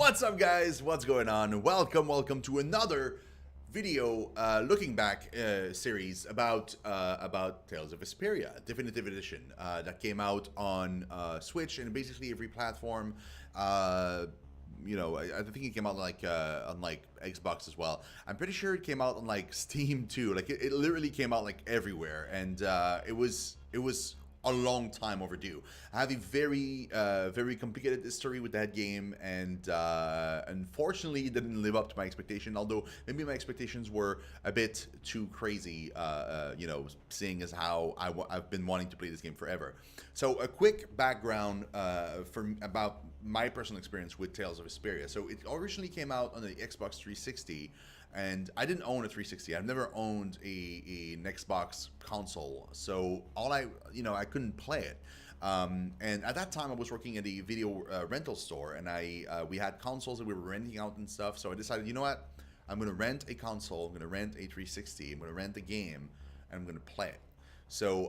What's up, guys? What's going on? Welcome to another video looking back series about Tales of Vesperia Definitive Edition that came out on Switch and basically every platform. I think it came out on Xbox as well. I'm pretty sure it came out on like Steam too. Like it literally came out like everywhere, and it was a long time overdue. I have a very complicated history with that game, and unfortunately it didn't live up to my expectation, although maybe my expectations were a bit too crazy, seeing as how I've been wanting to play this game forever. So a quick background about my personal experience with Tales of Vesperia. So it originally came out on the Xbox 360, and I didn't own a 360. I've never owned an Xbox console, so I couldn't play it. And at that time, I was working at a video rental store, and we had consoles that we were renting out and stuff. So I decided, you know what, I'm gonna rent a console. I'm gonna rent a 360. I'm gonna rent a game, and I'm gonna play it. So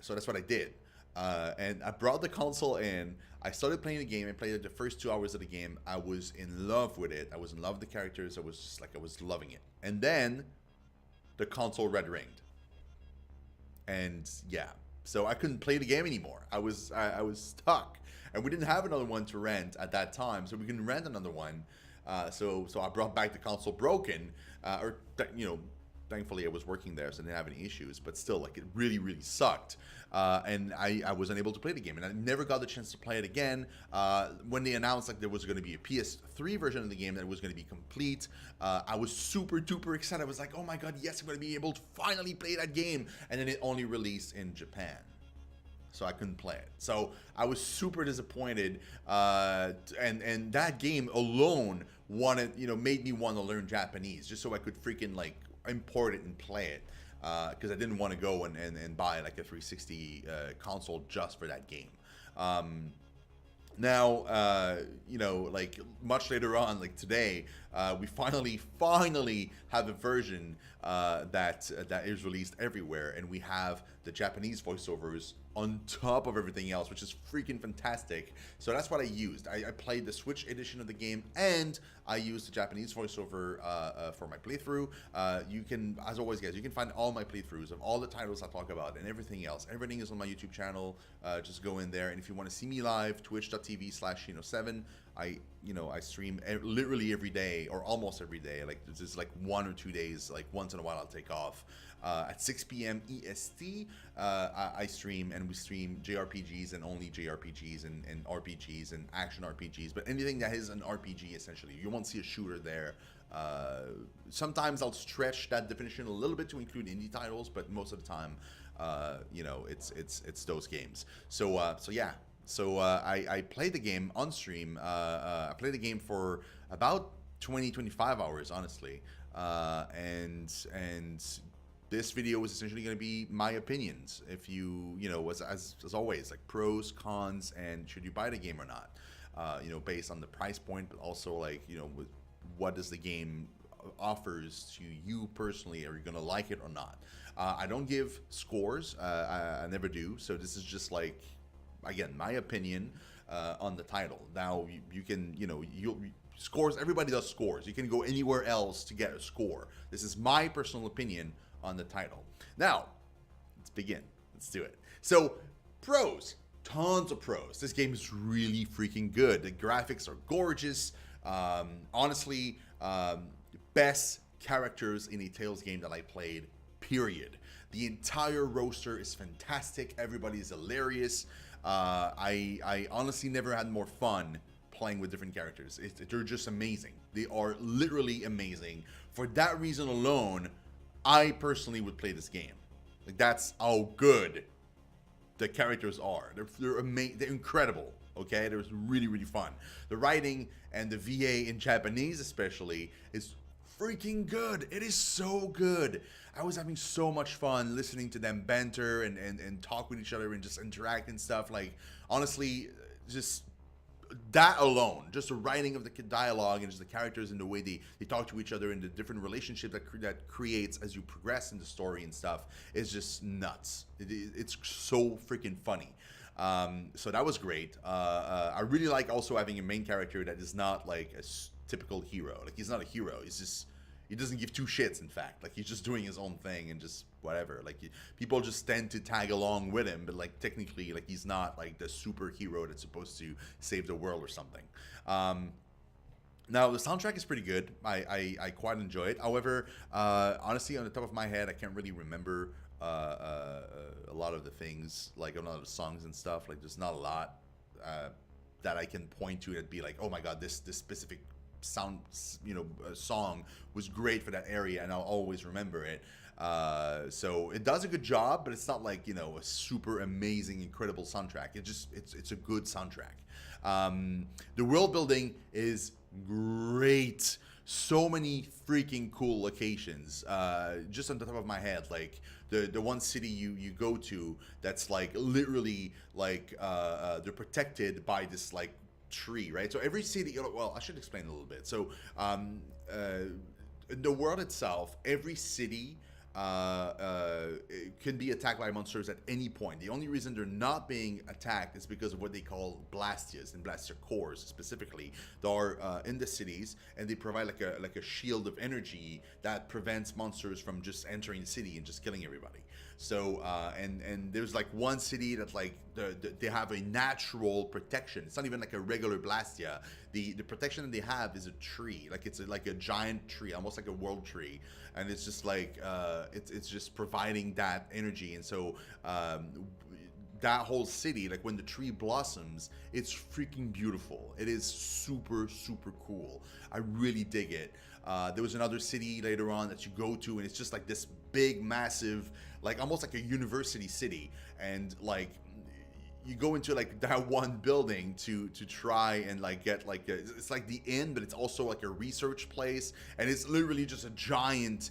that's what I did. And I brought the console in. I started playing the game. I played it the first 2 hours of the game. I was in love with it. I was in love with the characters. I was loving it. And then the console red ringed. And yeah, so I couldn't play the game anymore. I was stuck, and we didn't have another one to rent at that time, so we couldn't rent another one. So I brought back the console broken, Thankfully, I was working there, so I didn't have any issues. But still, like, it really sucked. And I was unable to play the game. And I never got the chance to play it again. When they announced, like, there was going to be a PS3 version of the game that was going to be complete, I was super duper excited. I was like, oh my god, yes, I'm going to be able to finally play that game. And then it only released in Japan, so I couldn't play it. So I was super disappointed, and that game alone made me want to learn Japanese just so I could freaking like import it and play it, because I didn't want to go and buy like a 360 console just for that game. Now, like much later on, like today, we finally have a version that is released everywhere, and we have the Japanese voiceovers on top of everything else, which is freaking fantastic. So that's what I used. I played the Switch edition of the game, and I used the Japanese voiceover for my playthrough. You can, as always, guys, you can find all my playthroughs of all the titles I talk about and everything else. Everything is on my YouTube channel. Just go in there, and if you want to see me live, twitch.tv/ShinoSeven. I stream literally every day, or almost every day. Like there's just like 1 or 2 days, like once in a while I'll take off. At 6 p.m. EST, I stream, and we stream JRPGs and only JRPGs and RPGs and action RPGs, but anything that is an RPG essentially. You won't see a shooter there. Sometimes I'll stretch that definition a little bit to include indie titles, but most of the time, it's those games. So yeah. So I played the game on stream. I played the game for about 20-25 hours, honestly, and this video is essentially going to be my opinions. If as always, like pros, cons, and should you buy the game or not, based on the price point, but also like what does the game offers to you personally. Are you going to like it or not? I don't give scores. I never do. So this is just like, again, my opinion on the title. Now you can, scores, everybody does scores. You can go anywhere else to get a score. This is my personal opinion on the title. Now, let's begin. Let's do it. So, pros. Tons of pros. This game is really freaking good. The graphics are gorgeous. Honestly, best characters in a Tales game that I played, period. The entire roster is fantastic. Everybody is hilarious. I honestly never had more fun playing with different characters. They're just amazing. They are literally amazing. For that reason alone, I personally would play this game. Like, that's how good the characters are. They're incredible. Okay, they're really fun. The writing and the VA in Japanese especially is freaking good. It is so good. I was having so much fun listening to them banter and talk with each other and just interact and stuff. Like, honestly, just that alone, just the writing of the dialogue and just the characters and the way they talk to each other and the different relationship that creates as you progress in the story and stuff is just nuts. It's so freaking funny. So that was great. I really like also having a main character that is not like a typical hero. Like, he's not a hero. He's just, he doesn't give two shits. In fact, like, he's just doing his own thing and just whatever. Like, people just tend to tag along with him, but like technically, like, he's not like the superhero that's supposed to save the world or something. Now, the soundtrack is pretty good. I quite enjoy it. However, honestly, on the top of my head, I can't really remember a lot of the things, like a lot of the songs and stuff. Like, there's not a lot that I can point to and be like, oh my god, this specific sound, song was great for that area, and I'll always remember it. So it does a good job, but it's not like, a super amazing, incredible soundtrack. It's a good soundtrack. The world building is great. So many freaking cool locations. Just on the top of my head, like the one city you go to that's like literally like they're protected by this like tree, right? So every city, well, I should explain a little bit. So in the world itself, every city can be attacked by monsters at any point. The only reason they're not being attacked is because of what they call blastias and blaster cores specifically. They are in the cities, and they provide like a shield of energy that prevents monsters from just entering the city and just killing everybody. So and there's like one city that like they have a natural protection. It's not even like a regular blastia. The protection that they have is a tree. Like, it's like a giant tree, almost like a world tree, and it's just like it's just providing that energy. And so that whole city, like when the tree blossoms, it's freaking beautiful. It is super, super cool. I really dig it. There was another city later on that you go to, and it's just like this big, massive, like almost like a university city. And like, you go into like that one building to try and like get like it's like the inn, but it's also like a research place, and it's literally just a giant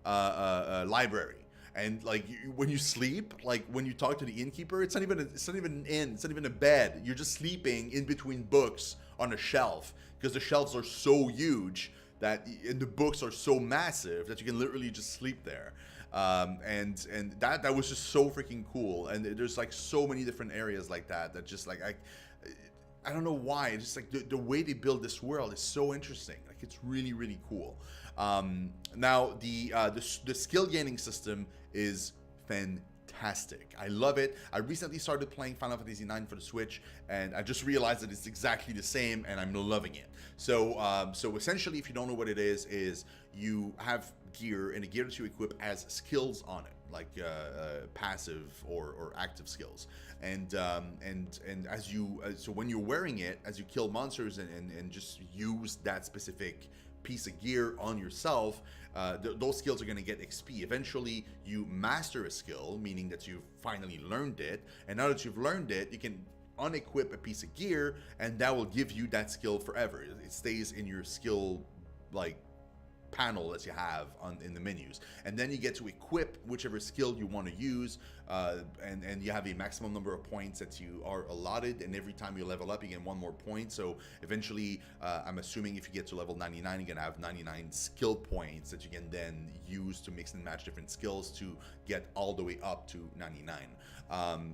library. And like, when you sleep, like when you talk to the innkeeper, it's not even an inn, it's not even a bed. You're just sleeping in between books on a shelf, because the shelves are so huge and the books are so massive that you can literally just sleep there. And that was just so freaking cool. And there's like so many different areas like that just like I don't know why. It's just like the way they build this world is so interesting. Like, it's really, really cool. Now the skill gaining system is fantastic. I love it. I recently started playing Final Fantasy IX for the Switch, and I just realized that it's exactly the same, and I'm loving it. So essentially, if you don't know what it is you have gear, and a gear that you equip has skills on it, like passive or active skills. And as you so when you're wearing it, as you kill monsters and just use that specific piece of gear on yourself, those skills are going to get XP. Eventually, you master a skill, meaning that you've finally learned it, and now that you've learned it, you can unequip a piece of gear, and that will give you that skill forever. It stays in your skill like panel that you have in the menus, and then you get to equip whichever skill you want to use, and you have a maximum number of points that you are allotted, and every time you level up you get one more point. So eventually, I'm assuming if you get to level 99, you're gonna have 99 skill points that you can then use to mix and match different skills to get all the way up to 99.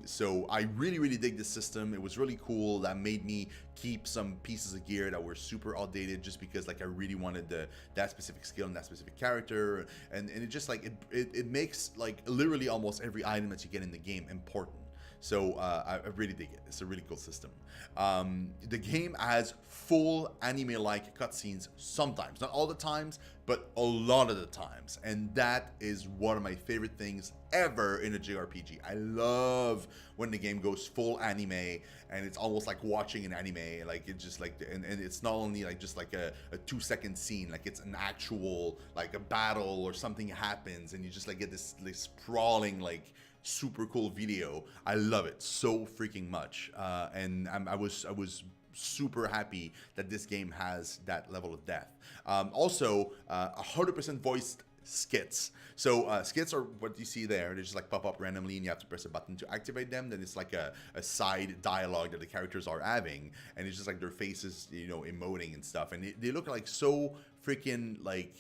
So I really, really dig this system. It was really cool. That made me keep some pieces of gear that were super outdated, just because like I really wanted that specific skill and that specific character, and it just like it makes like literally almost every item that you get in the game important. So I really dig it. It's a really cool system. The game has full anime-like cutscenes sometimes, not all the times, but a lot of the times, and that is one of my favorite things ever in a JRPG. I love when the game goes full anime, and it's almost like watching an anime. Like, it's just like, and it's not only like just like a 2-second scene, like it's an actual like a battle or something happens, and you just like get this sprawling like super cool video. I love it so freaking much, and I was super happy that this game has that level of depth. Also, 100% voiced skits. So skits are what you see there. They just like pop up randomly, and you have to press a button to activate them. Then it's like a side dialogue that the characters are having, and it's just like their faces, emoting and stuff, and they look like so freaking like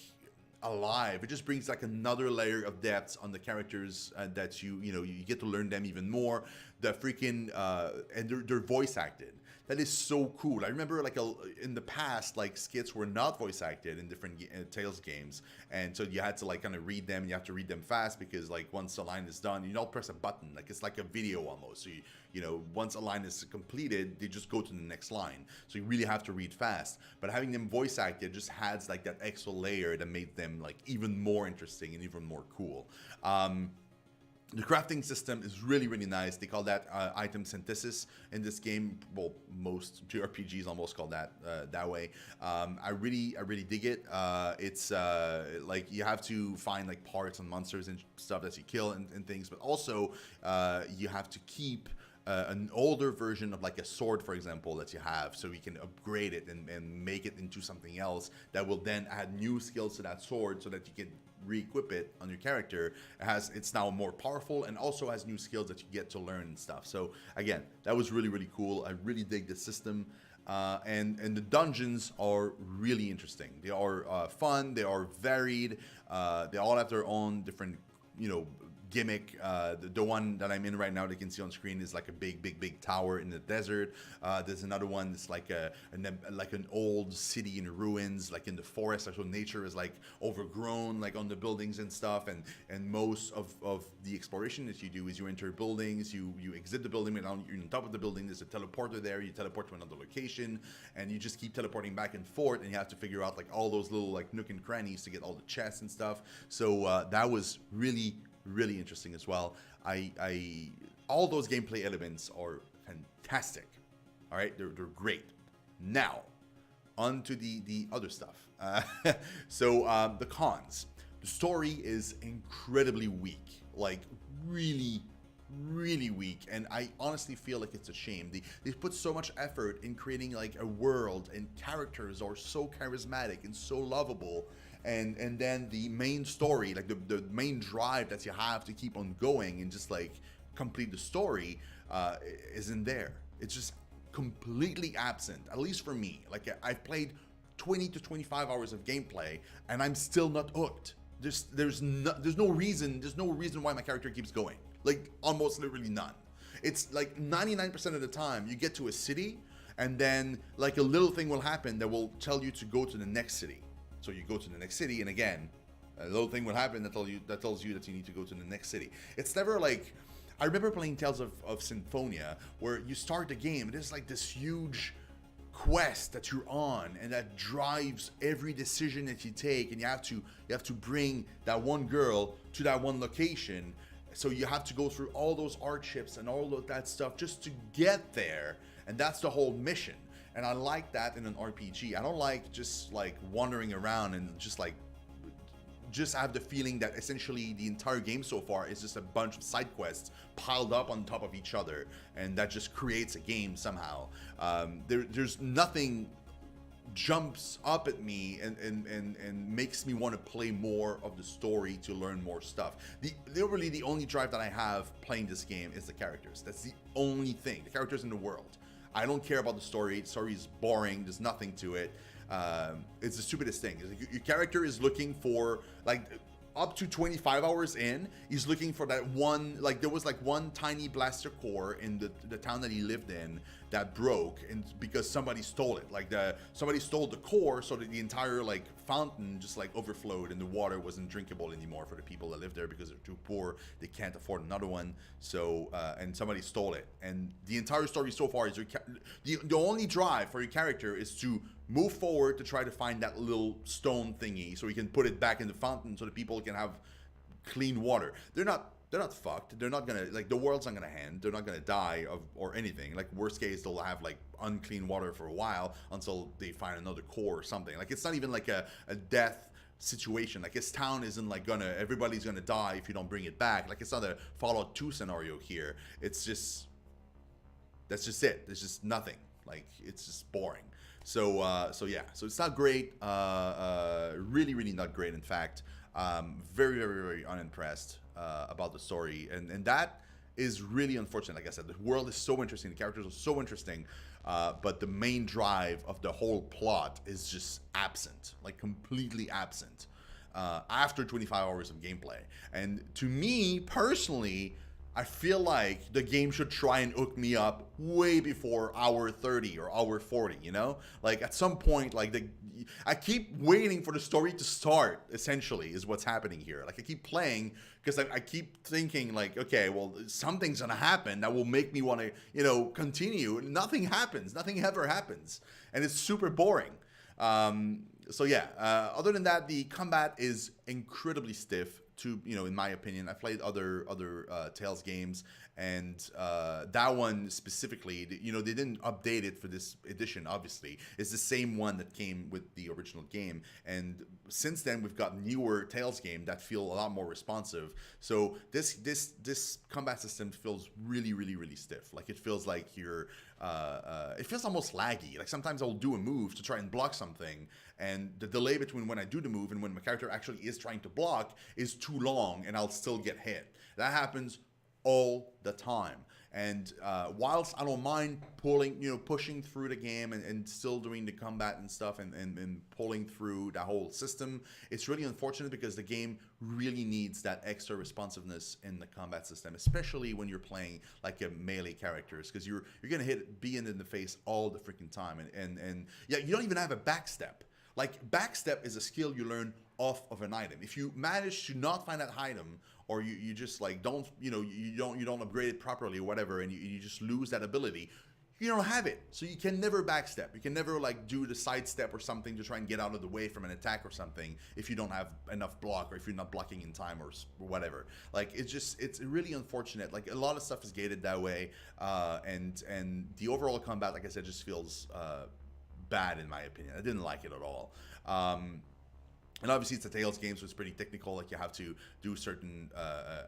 alive. It just brings like another layer of depth on the characters that you get to learn them even more. The freaking and they're voice acted. That is so cool. I remember like in the past, like skits were not voice acted in different Tales games, and so you had to like kind of read them. And you have to read them fast because like once the line is done, you don't press a button. Like it's like a video almost. So once a line is completed, they just go to the next line. So you really have to read fast. But having them voice acted just adds like that extra layer that made them like even more interesting and even more cool. The crafting system is really, really nice. They call that item synthesis in this game. Well, most JRPGs almost call that that way. I really dig it. It's like you have to find like parts and monsters and stuff that you kill and things, but also you have to keep an older version of like a sword, for example, that you have, so you can upgrade it and make it into something else that will then add new skills to that sword so that you can re-equip it on your character. It's now more powerful and also has new skills that you get to learn and stuff. So again, that was really, really cool. I really dig the system. And the dungeons are really interesting. They are fun. They are varied. They all have their own different, gimmick. The one that I'm in right now that you can see on screen is like a big tower in the desert. There's another one that's like an old city in ruins, like in the forest. So nature is like overgrown, like on the buildings and stuff. And most of the exploration that you do is you enter buildings, you exit the building, and you're on top of the building. There's a teleporter there. You teleport to another location, and you just keep teleporting back and forth. And you have to figure out like all those little like nook and crannies to get all the chests and stuff. So that was really interesting as well. All those gameplay elements are fantastic. All right, they're great. Now, on to the other stuff. So the cons. The story is incredibly weak, like really weak, and I honestly feel like it's a shame. They put so much effort in creating like a world, and characters are so charismatic and so lovable. And then the main story, like the main drive that you have to keep on going and just like complete the story, isn't there. It's just completely absent, at least for me. Like I've played 20 to 25 hours of gameplay and I'm still not hooked. There's no reason why my character keeps going. Like almost literally none. It's like 99% of the time you get to a city and then like a little thing will happen that will tell you to go to the next city. So you go to the next city, and again, a little thing will happen that tells you that you need to go to the next city. It's never like, I remember playing Tales of Symphonia, where you start the game, and there's like this huge quest that you're on, and that drives every decision that you take, and you have to bring that one girl to that one location. So you have to go through all those hardships and all of that stuff just to get there, and that's the whole mission. And I like that in an RPG. I don't like just like wandering around and just have the feeling that essentially the entire game so far is just a bunch of side quests piled up on top of each other, and that just creates a game somehow. There's nothing jumps up at me and makes me want to play more of the story to learn more stuff. Literally the only drive that I have playing this game is the characters. That's the only thing. The characters in the world. I don't care about the story. The story is boring. There's nothing to it. It's the stupidest thing. Your character is looking for, like, up to 25 hours in, he's looking for that one, like, there was like one tiny blaster core in the town that he lived in that broke, and because somebody stole it. Like, somebody stole the core, so that the entire like fountain just like overflowed, and the water wasn't drinkable anymore for the people that live there because they're too poor. They can't afford another one. So and somebody stole it, and the entire story so far is the only drive for your character is to move forward to try to find that little stone thingy so you can put it back in the fountain so that people can have clean water. They're not fucked. They're not gonna, like, the world's not gonna end. They're not gonna die or anything. Like, worst case, they'll have like unclean water for a while until they find another core or something. Like, it's not even like a death situation. Like, his town isn't like everybody's gonna die if you don't bring it back. Like, it's not a Fallout 2 scenario here. It's just, that's just it. There's just nothing. Like, it's just boring. So yeah, so it's not great. Really not great. In fact, very unimpressed about the story, and that is really unfortunate. Like I said, the world is so interesting, the characters are so interesting, but the main drive of the whole plot is just absent, like completely absent. after 25 hours of gameplay. And to me personally, I feel like the game should try and hook me up way before hour 30 or hour 40, you know? Like at some point, like I keep waiting for the story to start, essentially, is what's happening here. Like I keep playing because I keep thinking like, okay, well, something's gonna happen that will make me want to, you know, continue. Nothing happens. Nothing ever happens. And it's super boring. So yeah, other than that, the combat is incredibly stiff. You know, in my opinion, I played other Tales games, and that one specifically, you know, they didn't update it for this edition. Obviously, it's the same one that came with the original game, and since then we've got newer Tales game that feel a lot more responsive. So this combat system feels really stiff. Like it feels like you're it feels almost laggy. Like sometimes I'll do a move to try and block something, and the delay between when I do the move and when my character actually is trying to block is too long, and I'll still get hit. That happens all the time. And whilst I don't mind pushing through the game and still doing the combat and stuff and pulling through the whole system, it's really unfortunate because the game really needs that extra responsiveness in the combat system, especially when you're playing like a melee characters, because you're gonna be in the face all the freaking time. And yeah, you don't even have a backstep. Like backstep is a skill you learn off of an item. If you manage to not find that item, or you just like don't upgrade it properly or whatever, and you just lose that ability, you don't have it. So you can never backstep. You can never like do the sidestep or something to try and get out of the way from an attack or something if you don't have enough block, or if you're not blocking in time or whatever. Like it's really unfortunate. Like a lot of stuff is gated that way, and the overall combat, like I said, just feels bad in my opinion. I didn't like it at all. And obviously it's a Tales game, so it's pretty technical. Like you have to do certain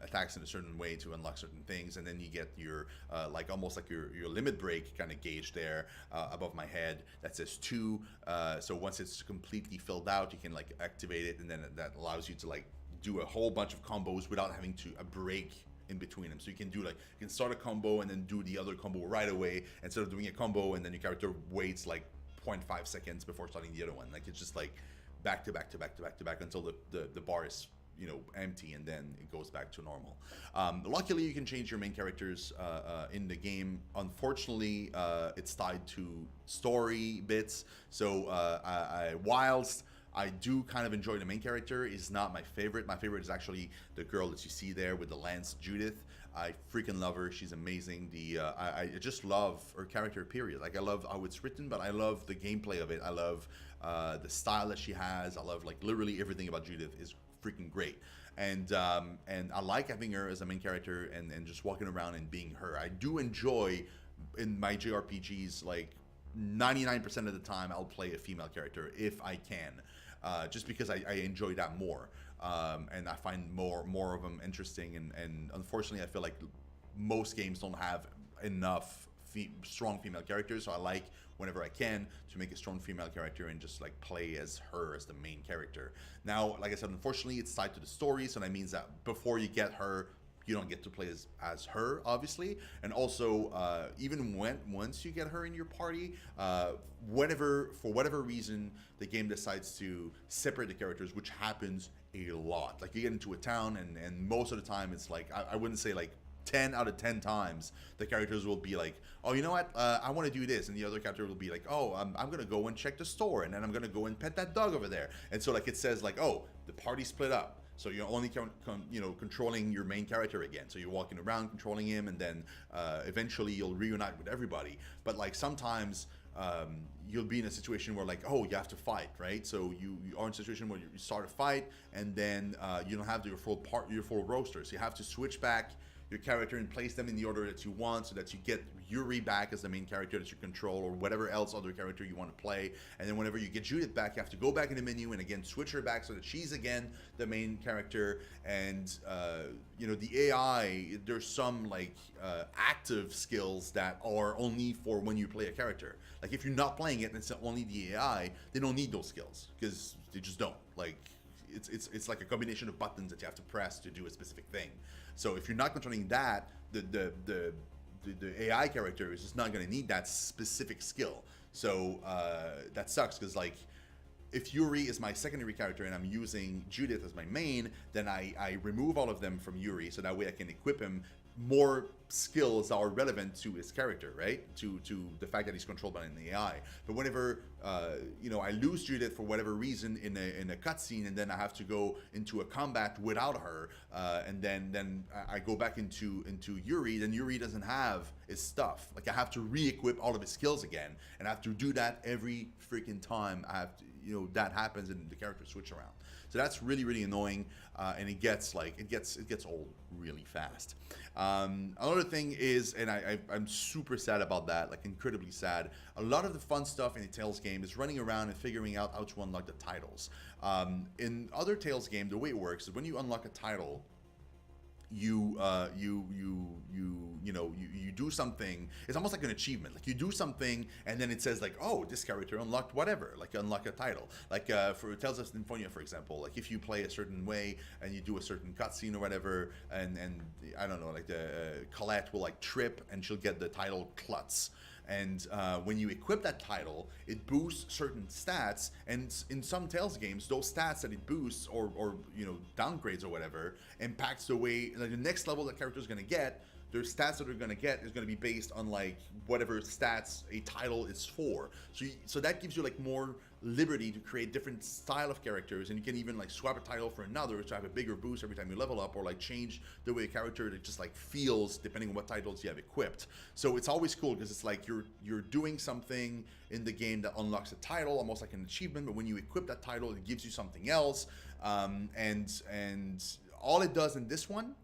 attacks in a certain way to unlock certain things, and then you get your like almost like your limit break kind of gauge there above my head that says 2. So once it's completely filled out, you can like activate it, and then that allows you to like do a whole bunch of combos without having to break in between them. So you can do like, you can start a combo and then do the other combo right away instead of doing a combo and then your character waits like 0.5 seconds before starting the other one. Like it's just like back to back to back to back to back until the bar is, you know, empty, and then it goes back to normal. Luckily, you can change your main characters in the game. Unfortunately, it's tied to story bits. So whilst I do kind of enjoy the main character, is not my favorite. My favorite is actually the girl that you see there with the lance, Judith. I freaking love her. She's amazing. I just love her character, period. Like I love how it's written, but I love the gameplay of it. I love the style that she has. I love like literally everything about Judith is freaking great. And I like having her as a main character and just walking around and being her. I do enjoy in my JRPGs, like 99% of the time I'll play a female character if I can, just because I enjoy that more. And I find more of them interesting, and unfortunately I feel like most games don't have enough strong female characters, so I like whenever I can to make a strong female character and just like play as her as the main character. Now, like I said, unfortunately it's tied to the story, so that means that before you get her, you don't get to play as her, obviously. And also, even once you get her in your party, for whatever reason, the game decides to separate the characters, which happens a lot. Like you get into a town, and most of the time it's like, I wouldn't say like 10 out of 10 times, the characters will be like, oh, you know what, I want to do this, and the other character will be like, oh, I'm gonna go and check the store, and then I'm gonna go and pet that dog over there. And so like it says like, oh, the party split up. So you're only controlling your main character again. So you're walking around controlling him, and then eventually you'll reunite with everybody. But like sometimes you'll be in a situation where like, oh, you have to fight, right? So you are in a situation where you start a fight, and then you don't have your full roster. So you have to switch back your character and place them in the order that you want, so that you get Yuri back as the main character that you control, or whatever else other character you want to play. And then whenever you get Judith back, you have to go back in the menu and again switch her back so that she's again the main character. And the AI, there's some like active skills that are only for when you play a character. Like if you're not playing it and it's only the AI, they don't need those skills, because they just don't. Like it's like a combination of buttons that you have to press to do a specific thing. So if you're not controlling that, the AI character is just not going to need that specific skill. So that sucks, because like if Yuri is my secondary character and I'm using Judith as my main, then I remove all of them from Yuri, so that way I can equip him more skills that are relevant to his character, right? To the fact that he's controlled by an AI. But whenever I lose Judith for whatever reason in a cutscene, and then I have to go into a combat without her, and then I go back into Yuri, then Yuri doesn't have his stuff. Like I have to re-equip all of his skills again, and I have to do that every freaking time I have to, that happens, and the characters switch around. So that's really annoying, and it gets old really fast. Another thing is, and I'm super sad about that, like incredibly sad. A lot of the fun stuff in a Tales game is running around and figuring out how to unlock the titles. In other Tales game, the way it works is when you unlock a title, you do something. It's almost like an achievement. Like you do something, and then it says like, oh, this character unlocked whatever. Like unlock a title. Like for Tales of Symphonia, for example. Like if you play a certain way and you do a certain cutscene or whatever, and I don't know, like the Colette will like trip and she'll get the title Klutz. And when you equip that title, it boosts certain stats, and in some Tales games, those stats that it boosts or downgrades or whatever impacts the way, like the next level that character is going to get. Their stats that they're going to get is going to be based on like whatever stats a title is for. So that gives you like more liberty to create different style of characters, and you can even like swap a title for another to have a bigger boost every time you level up, or like change the way a character that just like feels depending on what titles you have equipped. So it's always cool because it's like you're doing something in the game that unlocks a title, almost like an achievement, but when you equip that title, it gives you something else. And all it does in this one,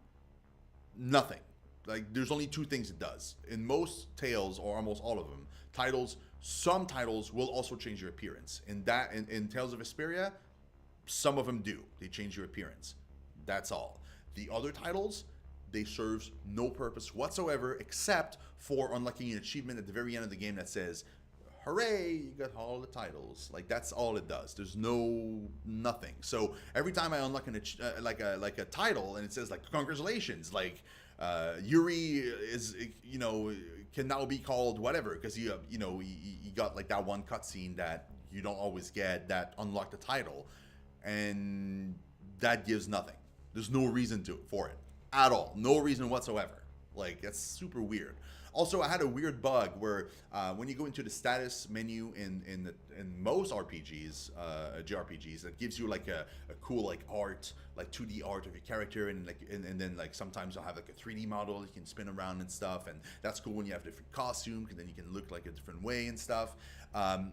nothing. Like there's only two things it does in most Tales, or almost all of them. Titles, some titles will also change your appearance. In Tales of Vesperia, some of them do. They change your appearance. That's all. The other titles, they serve no purpose whatsoever except for unlocking an achievement at the very end of the game that says, hooray, you got all the titles. Like that's all it does. There's nothing. So every time I unlock like a title and it says like congratulations, like Yuri is can now be called whatever, because you got like that one cutscene that you don't always get that unlocked the title, and that gives nothing. There's no reason for it at all. No reason whatsoever. Like that's super weird. Also, I had a weird bug where when you go into the status menu in most RPGs, JRPGs, that gives you like a cool like art, like 2D art of your character, and then like sometimes you'll have like a 3D model you can spin around and stuff, and that's cool when you have different costumes, and then you can look like a different way and stuff.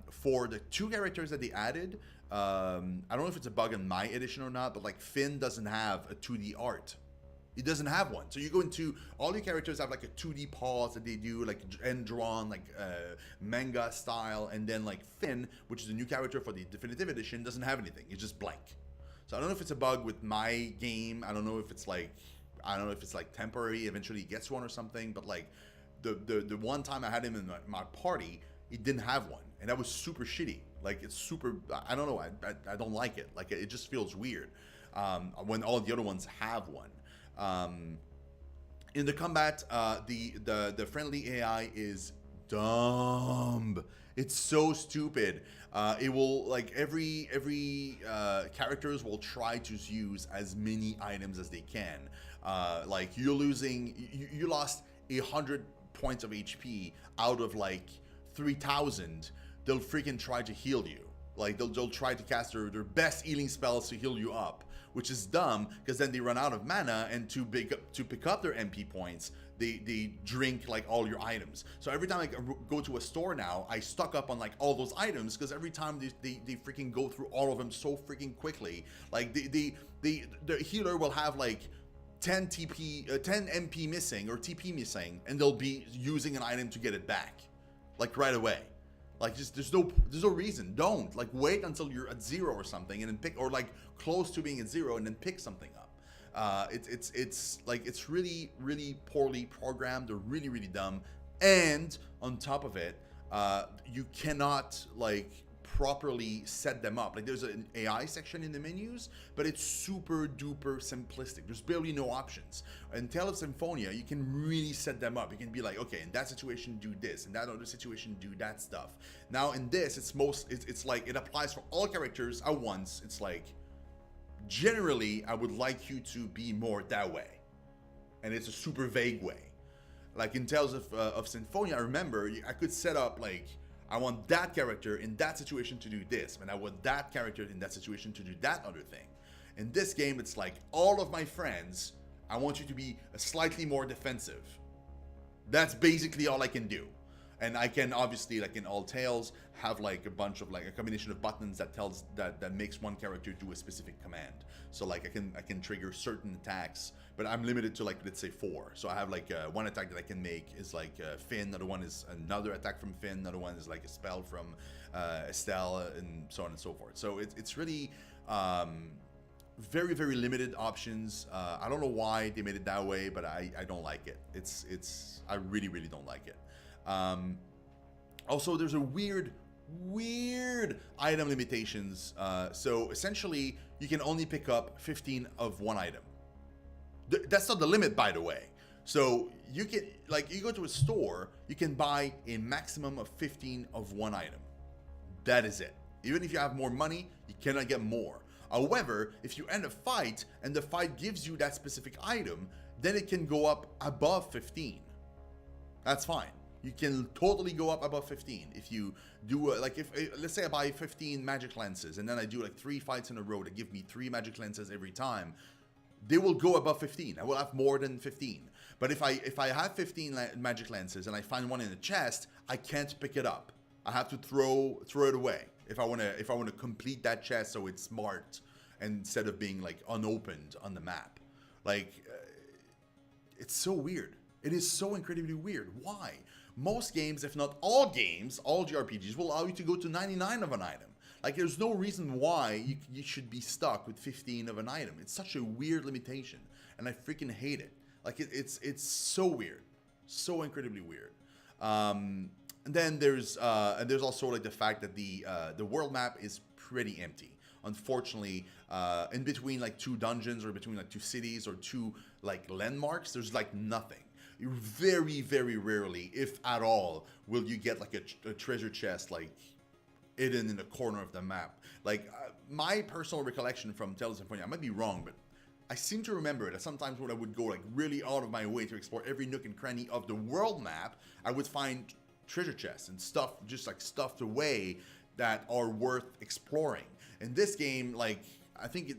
For the two characters that they added, I don't know if it's a bug in my edition or not, but like Finn doesn't have a 2D art. He doesn't have one. So you go into, all your characters have like a 2D pause that they do, like end drawn, like manga style, and then like Finn, which is a new character for the Definitive Edition, doesn't have anything. It's just blank. So I don't know if it's a bug with my game. I don't know if it's like temporary. Eventually he gets one or something. But like the one time I had him in my party, he didn't have one, and that was super shitty. Like it's super. I don't know. I don't like it. Like it just feels weird when all the other ones have one. In the combat, the friendly AI is dumb. It's so stupid. It will, like, every characters will try to use as many items as they can. Like you lost 100 points of HP out of like 3,000. They'll freaking try to heal you. Like they'll try to cast their best healing spells to heal you up, which is dumb because then they run out of mana, and to pick up their MP points, they drink like all your items. So every time I go to a store now, I stock up on like all those items, because every time they freaking go through all of them so freaking quickly. Like the healer will have like 10 MP missing or TP missing, and they'll be using an item to get it back, like right away. Like just there's no reason. Don't like wait until you're at 0 or something, and then pick, or like close to being at 0 and then pick something up. It's like it's really poorly programmed. They're really dumb, and on top of it, you cannot like properly set them up. Like there's an AI section in the menus, but it's super duper simplistic. There's barely no options. In Tales of Symphonia, you can really set them up. You can be like, okay, in that situation do this, in that other situation do that stuff. Now in this, it's like it applies for all characters at once. It's like, generally, I would like you to be more that way, and it's a super vague way. Like in Tales of Symphonia, I remember I could set up like, I want that character in that situation to do this, and I want that character in that situation to do that other thing. In this game, it's like, all of my friends, I want you to be slightly more defensive. That's basically all I can do. And I can obviously, like in all Tales, have like a bunch of like a combination of buttons that makes one character do a specific command. So like I can trigger certain attacks, but I'm limited to like, let's say 4. So I have like one attack that I can make is like Finn, another one is another attack from Finn, another one is like a spell from Estelle, and so on and so forth. So it's really very, very limited options. I don't know why they made it that way, but I don't like it. I really, really don't like it. Also, there's a weird item limitations. So essentially, you can only pick up 15 of one item. That's not the limit, by the way. So you can, like, you go to a store, you can buy a maximum of 15 of one item. That is it. Even if you have more money, you cannot get more. However, if you end a fight and the fight gives you that specific item, then it can go up above 15. That's fine. You can totally go up above 15 if you do like, if let's say I buy 15 magic lenses and then I do like 3 fights in a row that give me 3 magic lenses every time, they will go above 15. I will have more than 15. But if I have 15 magic lenses and I find one in the chest, I can't pick it up. I have to throw it away if I want to complete that chest so it's marked instead of being like unopened on the map. Like it's so weird. It is so incredibly weird. Why? Most games, if not all games, all JRPGs will allow you to go to 99 of an item. Like, there's no reason why you should be stuck with 15 of an item. It's such a weird limitation, and I freaking hate it. Like, it's so weird, so incredibly weird. And then there's also like the fact that the world map is pretty empty. Unfortunately, in between like 2 dungeons or between like 2 cities or 2 like landmarks, there's like nothing. Very, very rarely, if at all, will you get like a treasure chest like hidden in the corner of the map. Like my personal recollection from Tales of Symphonia, I might be wrong, but I seem to remember that sometimes when I would go like really out of my way to explore every nook and cranny of the world map, I would find treasure chests and stuff just like stuffed away that are worth exploring. In this game, like I think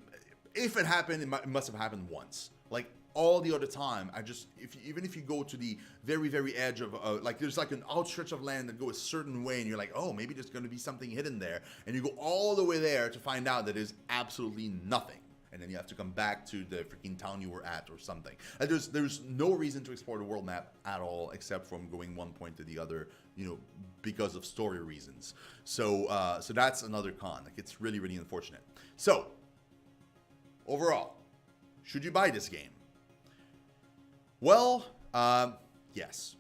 if it happened, it must have happened once. Like all the other time, even if you go to the very, very edge of like there's like an outstretch of land that goes a certain way and you're like, oh, maybe there's going to be something hidden there, and you go all the way there to find out that there's absolutely nothing, and then you have to come back to the freaking town you were at or something. Like there's no reason to explore the world map at all except from going one point to the other, you know, because of story reasons. So so that's another con. Like it's really, really unfortunate. So overall, should you buy this game? Well, yes.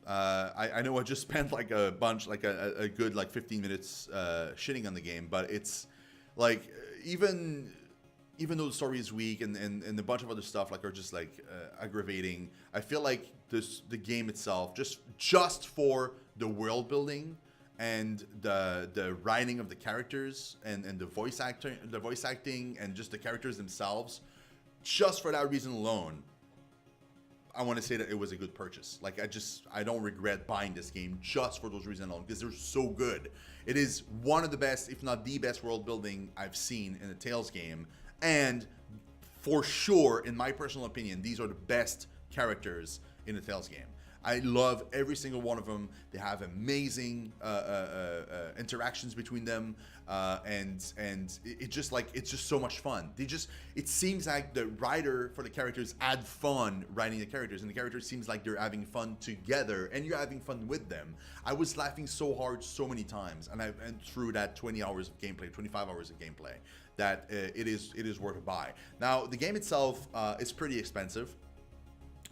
I know I just spent like a bunch, like a good like 15 minutes shitting on the game, but it's like even though the story is weak and a bunch of other stuff like are just like aggravating, I feel like the game itself, just for the world building and the writing of the characters and the voice acting and just the characters themselves, just for that reason alone, I want to say that it was a good purchase. Like I don't regret buying this game just for those reasons alone, because they're so good. It is one of the best, if not the best world building I've seen in a Tales game. And for sure, in my personal opinion, these are the best characters in a Tales game. I love every single one of them. They have amazing interactions between them, and it's just so much fun. It seems like the writer for the characters add fun writing the characters, and the characters seems like they're having fun together, and you're having fun with them. I was laughing so hard so many times, and through that 20 hours of gameplay, 25 hours of gameplay, that it is worth a buy. Now the game itself is pretty expensive.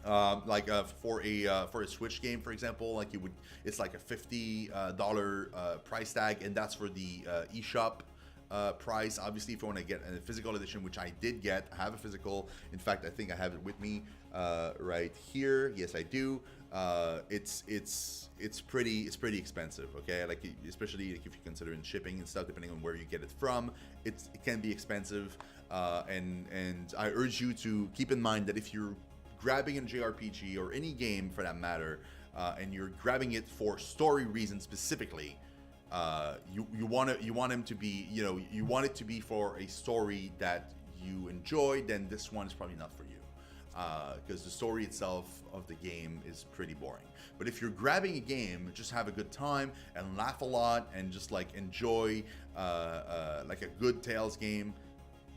For a Switch game, for example, like it's like a $50 price tag, and that's for the eShop price. Obviously, if you want to get a physical edition, which I did get, I have a physical. In fact, I think I have it with me right here. Yes, I do. It's pretty expensive. Okay, like especially like if you consider in shipping and stuff, depending on where you get it from, it can be expensive. And I urge you to keep in mind that if you're grabbing a JRPG or any game for that matter, and you're grabbing it for story reasons specifically, you want him to be, you want it to be for a story that you enjoy, then this one is probably not for you, because the story itself of the game is pretty boring. But if you're grabbing a game, just have a good time and laugh a lot and just like enjoy like a good Tales game,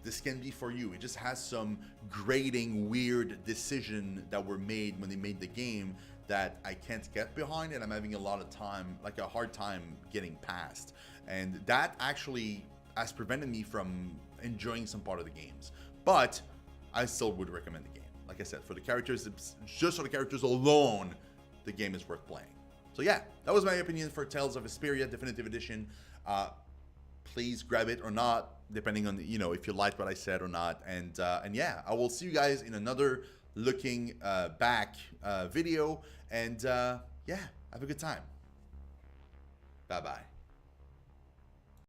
this can be for you. It just has some grating, weird decision that were made when they made the game that I can't get behind, and I'm having a lot of time, like a hard time getting past. And that actually has prevented me from enjoying some part of the games. But I still would recommend the game. Like I said, for the characters, just for the characters alone, the game is worth playing. So yeah, that was my opinion for Tales of Vesperia Definitive Edition. Please grab it or not, depending on if you liked what I said or not. And yeah, I will see you guys in another looking back video. And yeah, have a good time. Bye bye.